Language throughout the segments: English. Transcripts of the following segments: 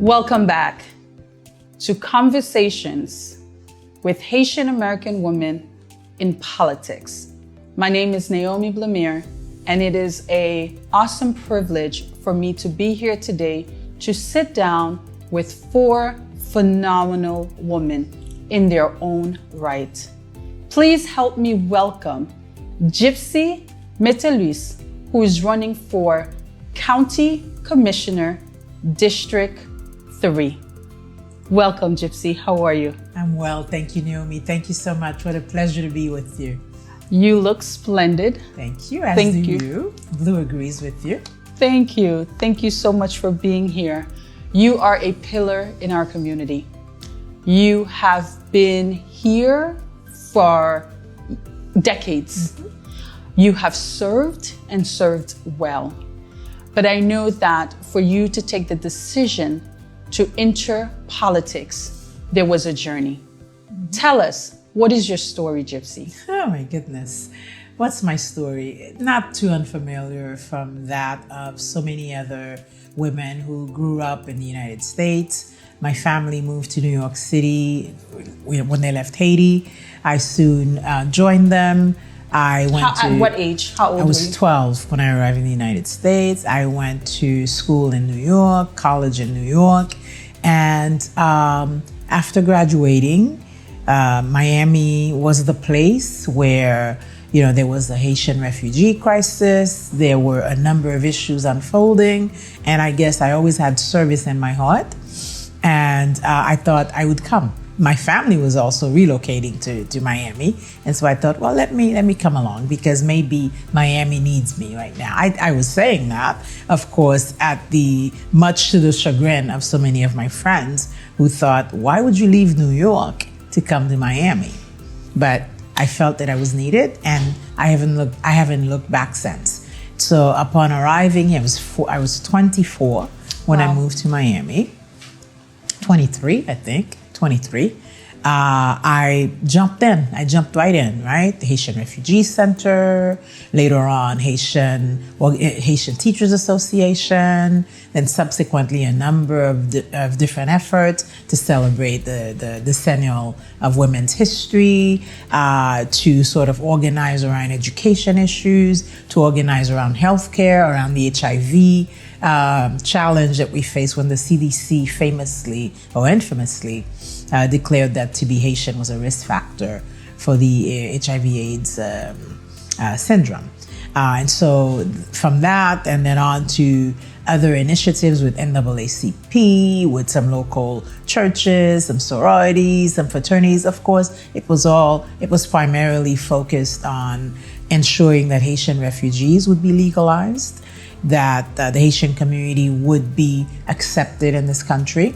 Welcome back to Conversations with Haitian-American Women in Politics. My name is Naomi Blamire, and it is an awesome privilege for me to be here today to sit down with four phenomenal women in their own right. Please help me welcome Gepsie Metellus, who is running for County Commissioner, District 3. Welcome, Gepsie. How are you? I'm well. Thank you, Naomi. Thank you so much. What a pleasure to be with you. You look splendid. Thank you. As do you. Blue agrees with you. Thank you. Thank you so much for being here. You are a pillar in our community. You have been here for decades. You have served and served well. But I know that for you to take the decision to enter politics, there was a journey. Tell us, what is your story, Gepsie? Oh my goodness. What's my story? Not too unfamiliar from that of so many other women who grew up in the United States. My family moved to New York City when they left Haiti. I soon joined them. At what age? How old were you? I was 12 when I arrived in the United States. I went to school in New York, college in New York. And after graduating, Miami was the place where, there was a Haitian refugee crisis. There were a number of issues unfolding. And I guess I always had service in my heart. And I thought I would come. My family was also relocating to Miami. And so I thought, well, let me come along because maybe Miami needs me right now. I was saying that, of course, much to the chagrin of so many of my friends who thought, why would you leave New York to come to Miami? But I felt that I was needed, and I haven't looked back since. So upon arriving, I was 24 when I moved to Miami. 23, I think. 23. I jumped right in, right? The Haitian Refugee Center, later on Haitian Teachers Association, then subsequently a number of different efforts to celebrate the decennial of women's history, to sort of organize around education issues, to organize around healthcare, around the HIV challenge that we face when the CDC famously or infamously declared that to be Haitian was a risk factor for the HIV/AIDS syndrome. And so from that and then on to other initiatives with NAACP, with some local churches, some sororities, some fraternities. Of course, it was primarily focused on ensuring that Haitian refugees would be legalized, that the Haitian community would be accepted in this country,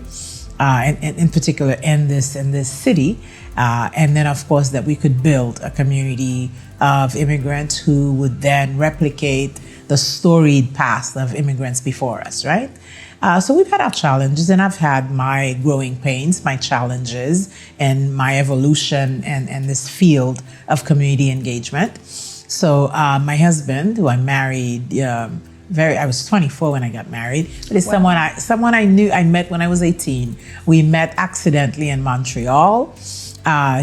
and in particular in this city, and then of course that we could build a community of immigrants who would then replicate the storied past of immigrants before us, right? So we've had our challenges, and I've had my growing pains, my challenges, and my evolution in this field of community engagement. So my husband, who I married, I was 24 when I got married, but it's someone I met when I was 18. We met accidentally in Montreal.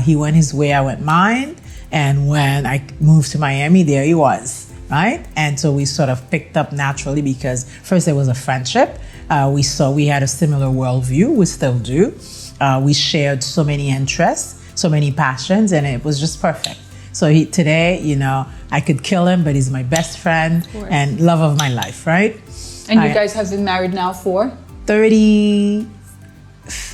He went his way, I went mine. And when I moved to Miami, there he was, right? And so we sort of picked up naturally because first there was a friendship. We had a similar worldview, we still do. We shared so many interests, so many passions, and it was just perfect. So today, I could kill him, but he's my best friend and love of my life, right? And you guys have been married now for? 30,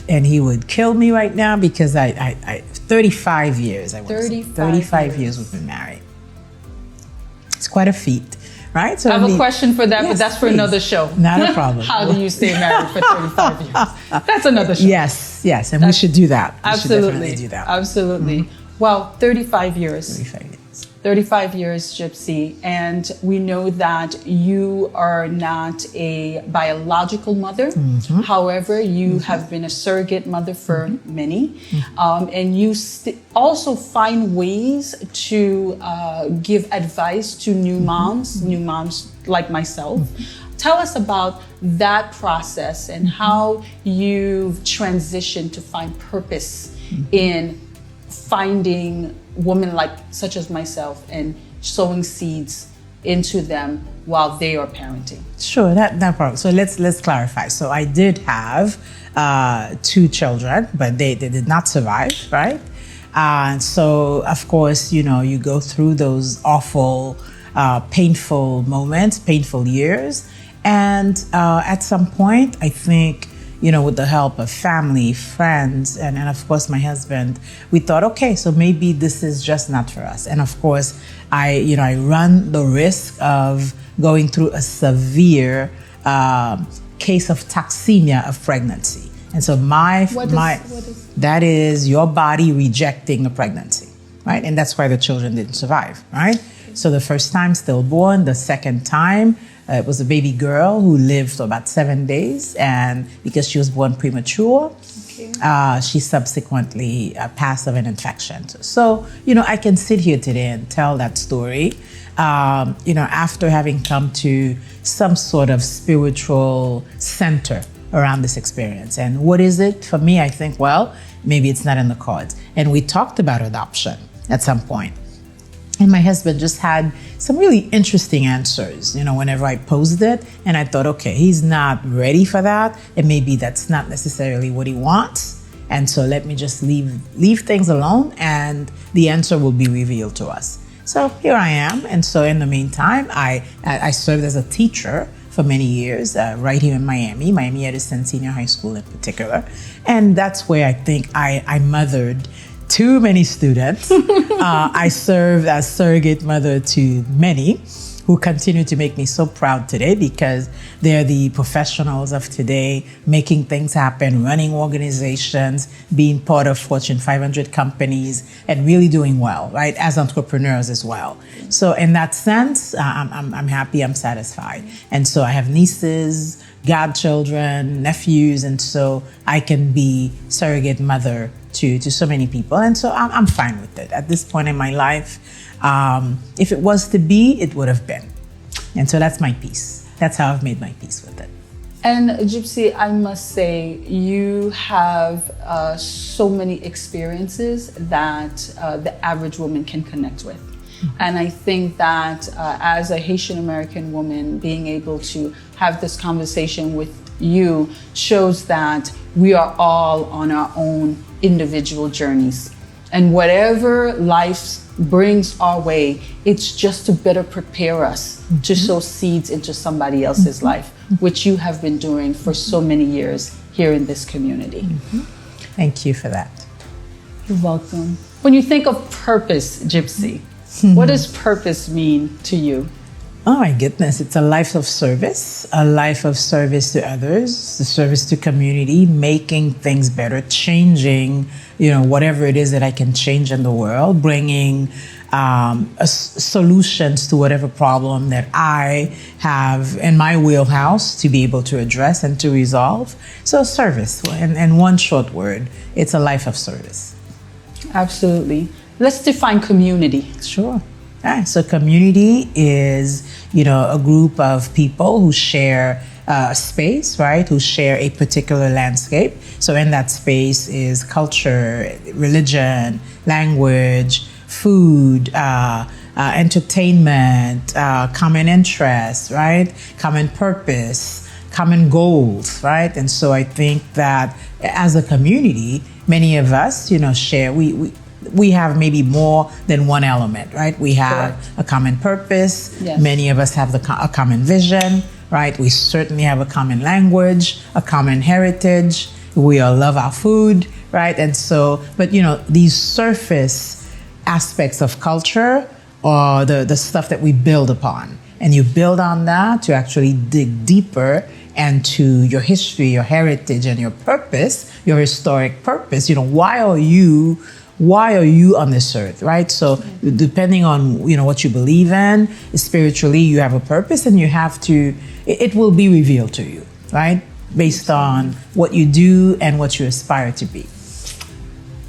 and he would kill me right now because 35 years, I want to say. 35 years we've been married. It's quite a feat, right? So I have a question for that, yes, but that's for another show. Not a problem. How do you stay married for 35 years? That's another show. Yes, and we should do that. Absolutely. We should definitely do that. Absolutely. Mm-hmm. Wow, 35 years. 35 years. 35 years, Gepsie, and we know that you are not a biological mother. Mm-hmm. However, you have been a surrogate mother for many, and you also find ways to give advice to new moms like myself. Tell us about that process and how you've transitioned to find purpose in finding women like such as myself and sowing seeds into them while they are parenting. Sure, that problem. So let's clarify. So I did have 2 children, but they did not survive, right? And so of course, you go through those awful, painful moments, painful years. And at some point, I think, with the help of family, friends, and of course my husband, we thought, okay, so maybe this is just not for us. And of course, I run the risk of going through a severe case of toxemia of pregnancy. And so that is your body rejecting a pregnancy, right? And that's why the children didn't survive, right? So the first time stillborn, the second time, it was a baby girl who lived for about 7 days, and because she was born premature, she subsequently passed of an infection. So, I can sit here today and tell that story, after having come to some sort of spiritual center around this experience. And what is it? For me, I think, well, maybe it's not in the cards. And we talked about adoption at some point. And my husband just had some really interesting answers, whenever I posed it. And I thought, okay, he's not ready for that. And maybe that's not necessarily what he wants. And so let me just leave things alone, and the answer will be revealed to us. So here I am. And so in the meantime, I served as a teacher for many years, right here in Miami Edison Senior High School in particular. And that's where I think I mothered too many students. I served as surrogate mother to many who continue to make me so proud today, because they're the professionals of today, making things happen, running organizations, being part of Fortune 500 companies, and really doing well, right, as entrepreneurs as well. So in that sense, I'm happy, I'm satisfied. And so I have nieces, godchildren, nephews, and so I can be surrogate mother to so many people. And so I'm fine with it. At this point in my life, if it was to be, it would have been. And so that's my peace. That's how I've made my peace with it. And Gepsie, I must say, you have so many experiences that the average woman can connect with. And I think that as a Haitian-American woman, being able to have this conversation with you shows that we are all on our own individual journeys. And whatever life brings our way, it's just to better prepare us to sow seeds into somebody else's life, which you have been doing for so many years here in this community. Thank you for that. You're welcome. When you think of purpose, Gepsie, what does purpose mean to you? Oh my goodness, it's a life of service to others, the service to community, making things better, changing, whatever it is that I can change in the world, bringing solutions to whatever problem that I have in my wheelhouse to be able to address and to resolve. So service, and one short word, it's a life of service. Absolutely. Let's define community. Sure. So community is, a group of people who share a space, right? Who share a particular landscape. So in that space is culture, religion, language, food, entertainment, common interests, right? Common purpose, common goals, right? And so I think that as a community, many of us, share, we have maybe more than one element, right? We have a common purpose. Yes. Many of us have a common vision, right? We certainly have a common language, a common heritage. We all love our food, right? And so, but these surface aspects of culture are the stuff that we build upon. And you build on that to actually dig deeper into your history, your heritage, and your purpose, your historic purpose. Why are you on this earth, right? So depending on, what you believe in, spiritually, you have a purpose, and you have to, it will be revealed to you, right? Based on what you do and what you aspire to be.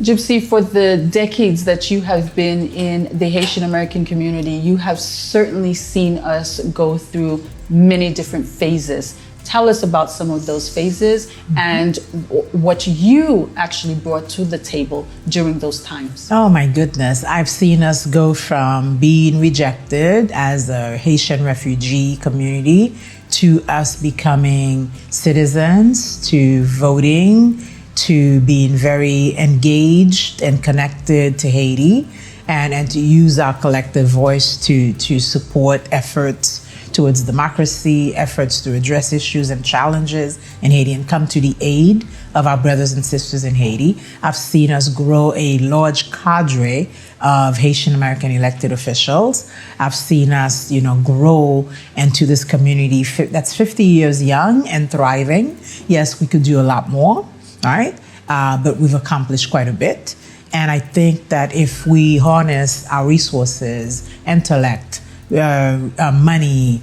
Gepsie, for the decades that you have been in the Haitian American community, you have certainly seen us go through many different phases. Tell us about some of those phases and what you actually brought to the table during those times. Oh my goodness. I've seen us go from being rejected as a Haitian refugee community to us becoming citizens, to voting, to being very engaged and connected to Haiti, and to use our collective voice to support efforts towards democracy, efforts to address issues and challenges in Haiti and come to the aid of our brothers and sisters in Haiti. I've seen us grow a large cadre of Haitian American elected officials. I've seen us, grow into this community that's 50 years young and thriving. Yes, we could do a lot more, right? But we've accomplished quite a bit. And I think that if we harness our resources, intellect, money,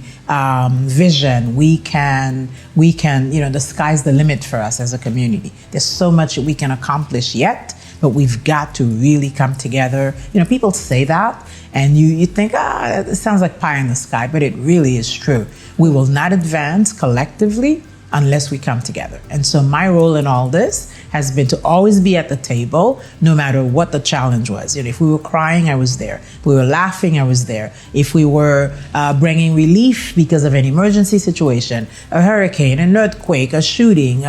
vision, we can, the sky's the limit for us as a community. There's so much that we can accomplish yet, but we've got to really come together. People say that, and you think, it sounds like pie in the sky, but it really is true. We will not advance collectively unless we come together. And so my role in all this has been to always be at the table, no matter what the challenge was. If we were crying, I was there. If we were laughing, I was there. If we were bringing relief because of an emergency situation, a hurricane, an earthquake, a shooting,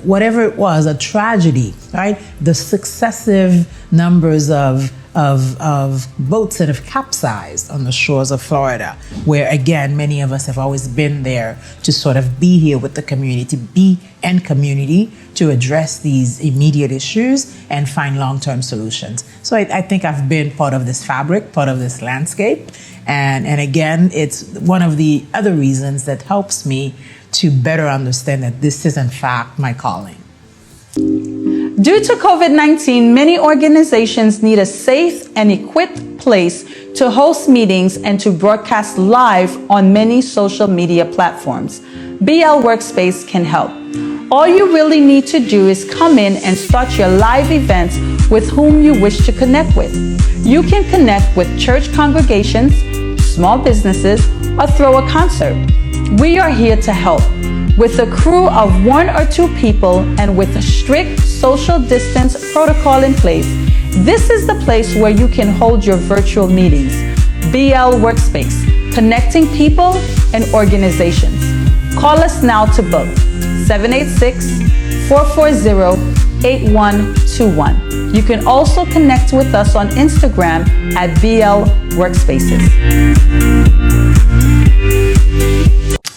whatever it was, a tragedy, right? The successive numbers of boats that have capsized on the shores of Florida, where again, many of us have always been there to sort of be here with the community, to be in community, to address these immediate issues and find long-term solutions. So I think I've been part of this fabric, part of this landscape. And again, it's one of the other reasons that helps me to better understand that this is in fact my calling. Due to COVID-19, many organizations need a safe and equipped place to host meetings and to broadcast live on many social media platforms. BL Workspace can help. All you really need to do is come in and start your live events with whom you wish to connect with. You can connect with church congregations, small businesses, or throw a concert. We are here to help. With a crew of 1 or 2 people and with a strict social distance protocol in place, this is the place where you can hold your virtual meetings. BL Workspace, connecting people and organizations. Call us now to book 786-440-8121. You can also connect with us on Instagram at BL Workspaces.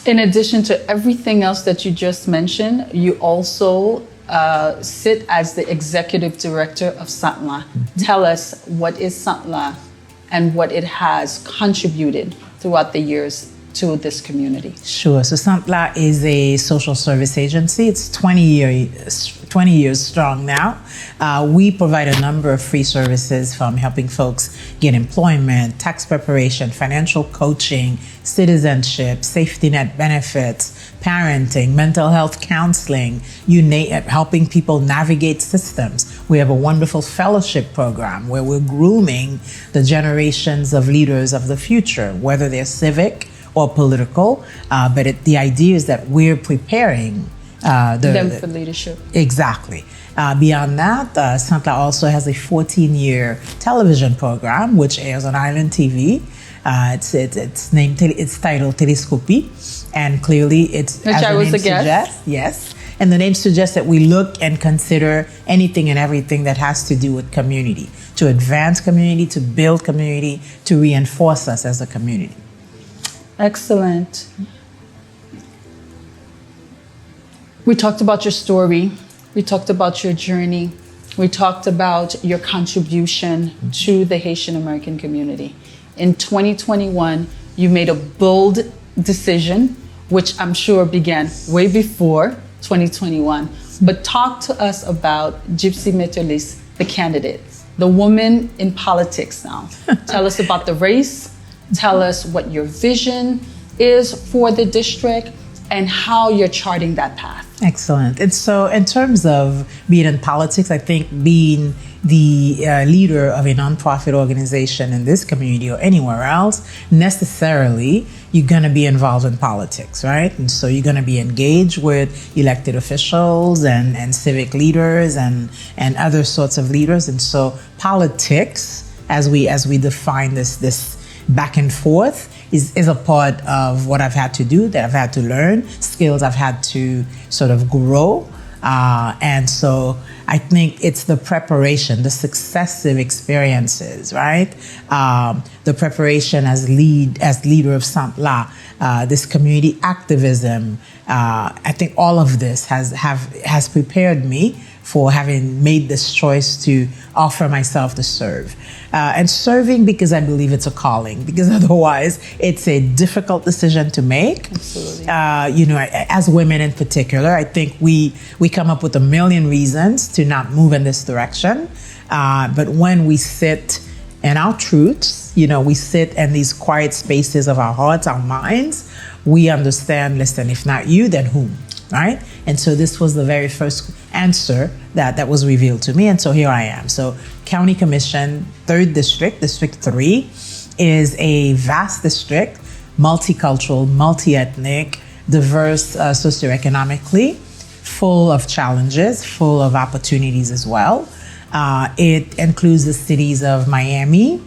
In addition to everything else that you just mentioned, you also sit as the executive director of Susantla. Tell us, what is Susantla and what it has contributed throughout the years to this community? Sure. So Susantla is a social service agency. It's 20 years strong now. We provide a number of free services, from helping folks get employment, tax preparation, financial coaching, citizenship, safety net benefits, parenting, mental health counseling, helping people navigate systems. We have a wonderful fellowship program where we're grooming the generations of leaders of the future, whether they're civic or political, but the idea is that we're preparing them for leadership. Exactly. Beyond that, Susantla also has a 14-year television program which airs on Island TV. It's titled Telescopy, and clearly it's, which as I the was name a guest. suggests, yes. And the name suggests that we look and consider anything and everything that has to do with community, to advance community, to build community, to reinforce us as a community. Excellent. We talked about your story. We talked about your journey. We talked about your contribution to the Haitian American community. In 2021, you made a bold decision, which I'm sure began way before 2021. But talk to us about Gepsie Metellus, the candidate, the woman in politics now. Tell us about the race. Tell us what your vision is for the district and how you're charting that path. Excellent. And so in terms of being in politics, I think being the leader of a nonprofit organization in this community or anywhere else, necessarily you're going to be involved in politics, right? And so you're going to be engaged with elected officials and civic leaders and other sorts of leaders. And so politics, as we define this back and forth, is a part of what I've had to do, that I've had to learn, skills I've had to sort of grow. And so I think it's the preparation, the successive experiences, right? The preparation as leader of Susantla, this community activism. I think all of this has prepared me for having made this choice to offer myself to serve. And serving because I believe it's a calling, because otherwise it's a difficult decision to make. Absolutely. As women in particular, I think we come up with a million reasons to not move in this direction. But when we sit in our truths, we sit in these quiet spaces of our hearts, our minds, we understand, listen, if not you, then whom? Right? And so this was the very first answer that was revealed to me. And so here I am. So County Commission, 3rd District, District 3, is a vast district, multicultural, multi-ethnic, diverse socioeconomically, full of challenges, full of opportunities as well. It includes the cities of Miami,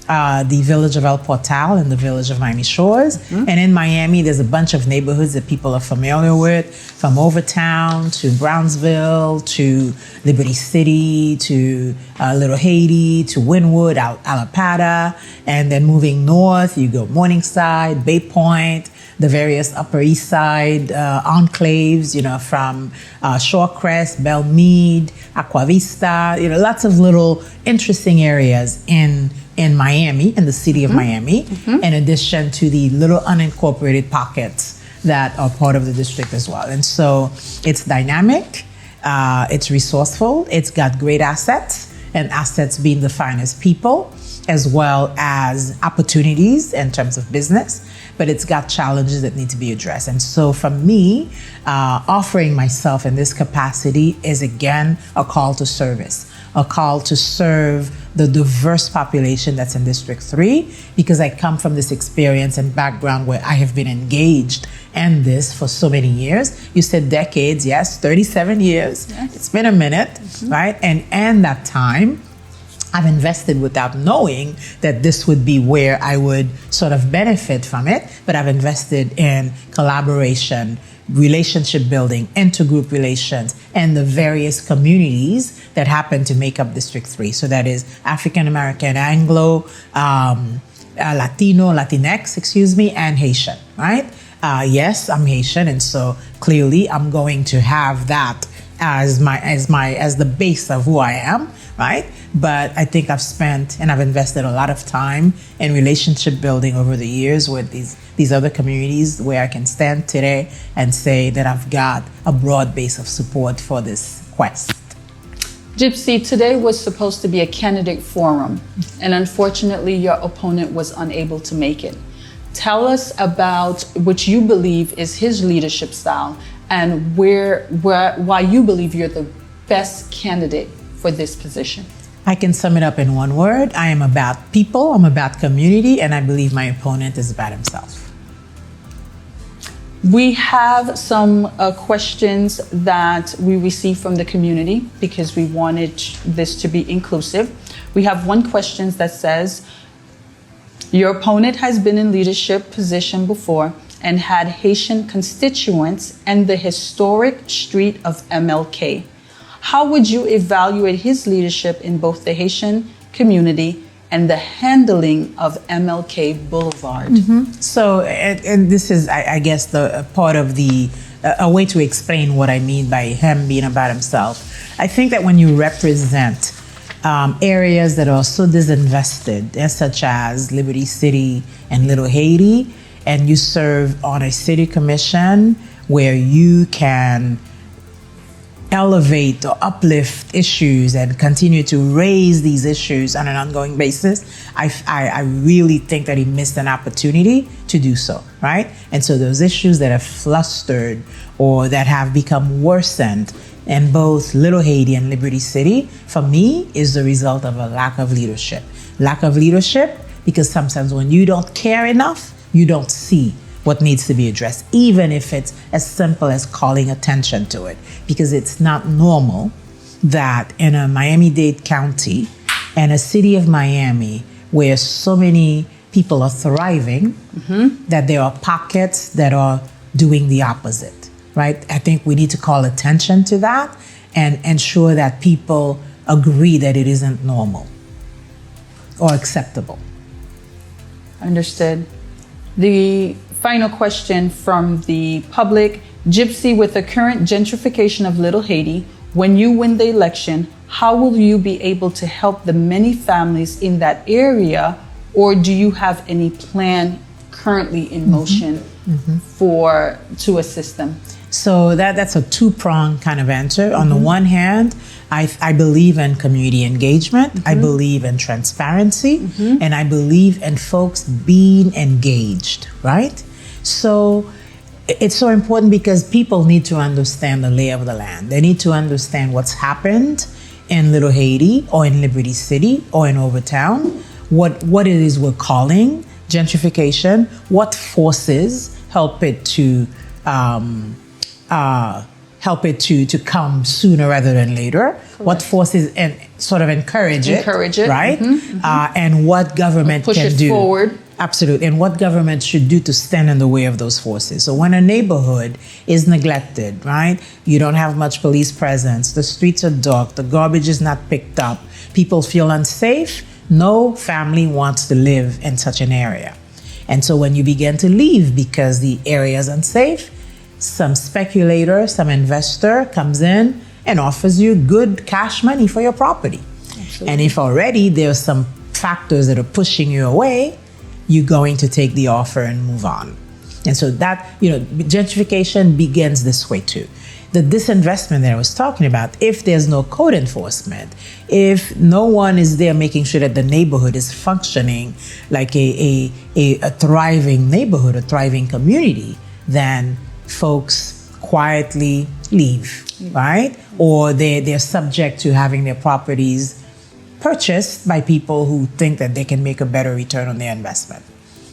the village of El Portal and the village of Miami Shores. Mm-hmm. And in Miami, there's a bunch of neighborhoods that people are familiar with, from Overtown to Brownsville to Liberty City to Little Haiti to Wynwood, Alapata. And then moving north, you go Morningside, Bay Point, the various Upper East Side enclaves, from Shorecrest, Belmead, Aqua Vista, lots of little interesting areas in Miami, in the city of Miami, in addition to the little unincorporated pockets that are part of the district as well. And so it's dynamic, it's resourceful, it's got great assets, and assets being defined as people, as well as opportunities in terms of business, but it's got challenges that need to be addressed. And so for me, offering myself in this capacity is again a call to service, a call to serve the diverse population that's in District 3, because I come from this experience and background where I have been engaged in this for so many years. You said decades, yes, 37 years. Yes. It's been a minute, right? And that time, I've invested without knowing that this would be where I would sort of benefit from it, but I've invested in collaboration, relationship building, intergroup relations, and the various communities that happen to make up District 3. So that is African-American, Anglo, Latino, Latinx, and Haitian, right? Yes, I'm Haitian, and so clearly I'm going to have that as the base of who I am, right? But I think I've spent and I've invested a lot of time in relationship building over the years with these other communities, where I can stand today and say that I've got a broad base of support for this quest. Gepsie, today was supposed to be a candidate forum, and unfortunately your opponent was unable to make it. Tell us about what you believe is his leadership style and why you believe you're the best candidate for this position. I can sum it up in one word. I am about people, I'm about community, and I believe my opponent is about himself. We have some questions that we received from the community because we wanted this to be inclusive. We have one question that says, your opponent has been in leadership position before and had Haitian constituents in the historic street of MLK. How would you evaluate his leadership in both the Haitian community and the handling of MLK Boulevard? So, and this is, I guess, the part of a way to explain what I mean by him being about himself. I think that when you represent areas that are so disinvested, such as Liberty City and Little Haiti, and you serve on a city commission where you can elevate or uplift issues and continue to raise these issues on an ongoing basis, I really think that he missed an opportunity to do so, right? And so those issues that have flustered or that have become worsened in both Little Haiti and Liberty City, for me, is the result of a lack of leadership. Lack of leadership because sometimes when you don't care enough, you don't see what needs to be addressed, even if it's as simple as calling attention to it. Because it's not normal that in a Miami-Dade County and a city of Miami where so many people are thriving, that there are pockets that are doing the opposite, right? I think we need to call attention to that and ensure that people agree that it isn't normal or acceptable. Understood. The final question from the public. Gepsie, with the current gentrification of Little Haiti, when you win the election, how will you be able to help the many families in that area, or do you have any plan currently in motion to assist them? So that's a two-pronged kind of answer. On the one hand, I believe in community engagement. I believe in transparency. And I believe in folks being engaged, right? So it's so important because people need to understand the lay of the land. They need to understand what's happened in Little Haiti or in Liberty City or in Overtown, what it is we're calling gentrification, what forces help it to come sooner rather than later. Correct. What forces and sort of encourage it, right? And what government push can it do. Forward. Absolutely, and what government should do to stand in the way of those forces. So when a neighborhood is neglected, right? You don't have much police presence, the streets are dark, the garbage is not picked up, people feel unsafe, no family wants to live in such an area. And so when you begin to leave because the area is unsafe, some speculator, some investor comes in and offers you good cash money for your property. Absolutely. And if already there are some factors that are pushing you away, you're going to take the offer and move on. And so that, gentrification begins this way too. The disinvestment that I was talking about, if there's no code enforcement, if no one is there making sure that the neighborhood is functioning like a thriving neighborhood, a thriving community, then folks quietly leave, right? Or they're subject to having their properties purchased by people who think that they can make a better return on their investment.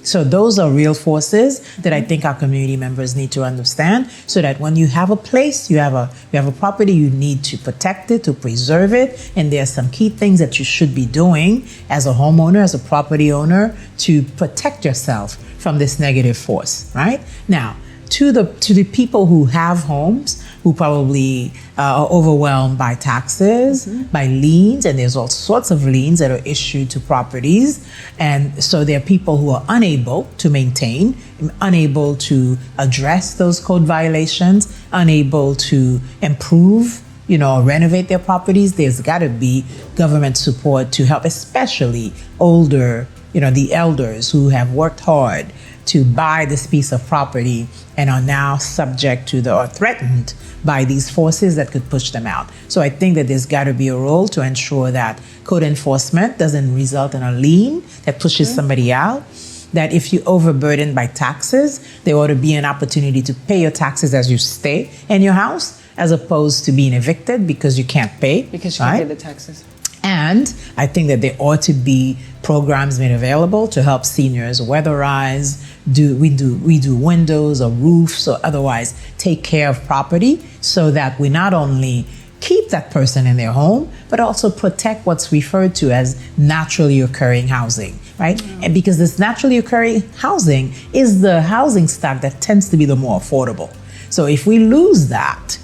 So those are real forces that I think our community members need to understand, so that when you have a place, you have a property, you need to protect it, to preserve it, and there are some key things that you should be doing as a homeowner, as a property owner, to protect yourself from this negative force, right? Now, to the people who have homes, who probably are overwhelmed by taxes, by liens, and there's all sorts of liens that are issued to properties. And so there are people who are unable to maintain, unable to address those code violations, unable to improve, renovate their properties. There's got to be government support to help, especially older, the elders who have worked hard to buy this piece of property and are now subject to or threatened by these forces that could push them out. So I think that there's got to be a role to ensure that code enforcement doesn't result in a lien that pushes somebody out, that if you're overburdened by taxes, there ought to be an opportunity to pay your taxes as you stay in your house, as opposed to being evicted because you can't pay. Because you can't pay the taxes. And I think that there ought to be programs made available to help seniors weatherize, redo windows or roofs or otherwise take care of property, so that we not only keep that person in their home, but also protect what's referred to as naturally occurring housing, right? And because this naturally occurring housing is the housing stock that tends to be the more affordable. So if we lose that,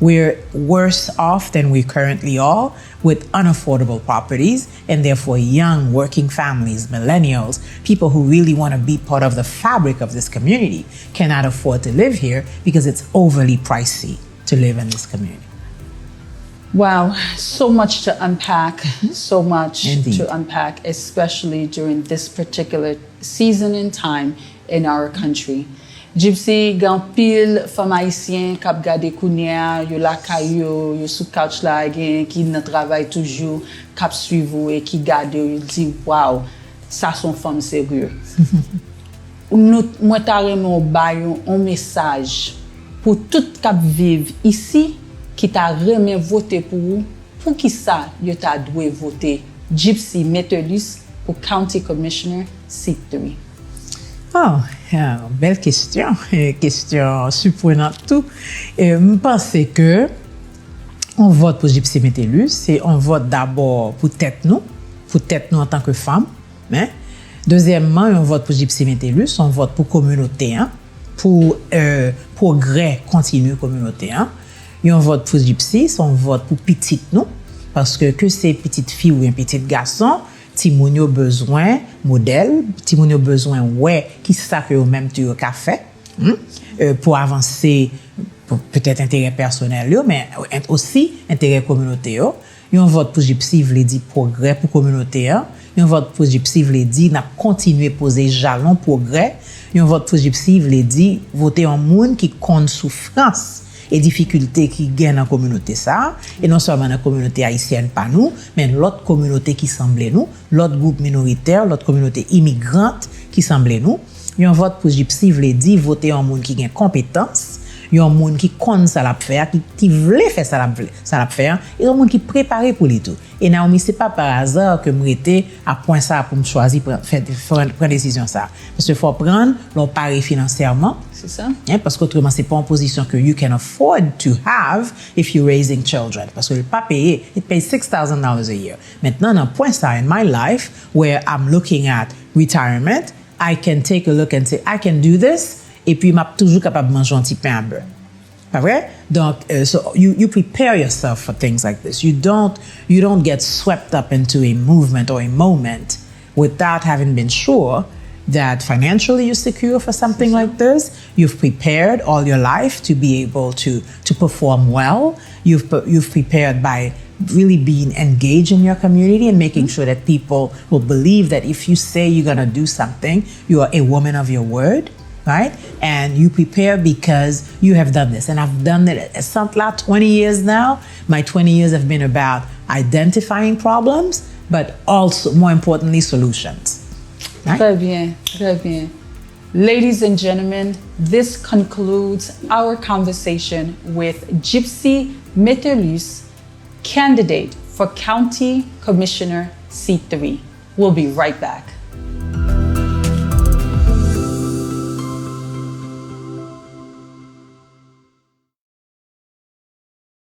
we're worse off than we currently are with unaffordable properties, and therefore young working families, millennials, people who really want to be part of the fabric of this community cannot afford to live here because it's overly pricey to live in this community. Wow, so much to unpack, so much Indeed. to unpack, especially during this particular season and time in our country. Gepsie, gan pile femme haïtien k'ap gade kounya, yo la kayo, yo sou couch la gen, ki nan travail toujours, k'ap suivre et qui gade, yo di, wow, ça son femme sérieux. Moi ta remen bayon un message pour tout k'ap vive ici, qui t'a remen voter pour qui ça, yo t'a dwe voter Gepsie Metellus pour County Commissioner Seat 3. Oh, belle question. Question surprenante tout. Je pense que on vote pour Gepsie Metellus, et on vote d'abord pour tête nous en tant que femme. Hein? Deuxièmement, on vote pour Gepsie Metellus, on vote pour communauté, hein? Pour progrès continu communauté. Hein? Et on vote pour Gepsie, on vote pour petite nous, parce que c'est petite fille ou un petit garçon, Timoun yo besoin modèle, Timoun yo besoin ouais qui ça que même tu au café pour avancer pour peut-être intérêt personnel yo, mais aussi intérêt communautaire yo. Et on vote pour Gepsie veut dire progrès pour communauté hein. Et on vote pour Gepsie veut dire n'a continuer poser jalon progrès. Et on vote pour Gepsie veut dire voter en monde qui compte souffrance et difficultés qui gagnent dans la communauté ça, et non seulement dans la communauté haïtienne pas nous, mais l'autre communauté qui semblait nous, l'autre groupe minoritaire, l'autre communauté immigrante qui semblait nous. Yon vote pour Gepsie veut dire voter en monde qui gagne compétence, yon monde qui connaît ça l'a faire, qui veut faire ça l'a faire, et un monde qui préparé pour les tout. Et Naomi c'est pas par hasard que m'étais à point ça pour me choisir prendre décision ça. Parce que faut prendre l'on paré financièrement. C'est ça. Hein, parce qu'autrement c'est pas en position que you can afford to have if you're raising children. Parce que le pas payé, it pays $6,000 a year. Maintenant dans point ça in my life where I'm looking at retirement, I can take a look and say I can do this. Et puis m'a toujours capable de manger un petit pain à beurre. Pas vrai? Donc, so you prepare yourself for things like this. You don't get swept up into a movement or a moment without having been sure that financially you're secure for something like this. You've prepared all your life to be able to perform well. You've prepared by really being engaged in your community and making sure that people will believe that if you say you're going to do something, you are a woman of your word. Right? And you prepare because you have done this. And I've done it at Susantla 20 years now. My 20 years have been about identifying problems, but also, more importantly, solutions. Right? Très bien, très bien. Ladies and gentlemen, this concludes our conversation with Gepsie Metellus, candidate for County Commissioner Seat 3. We'll be right back.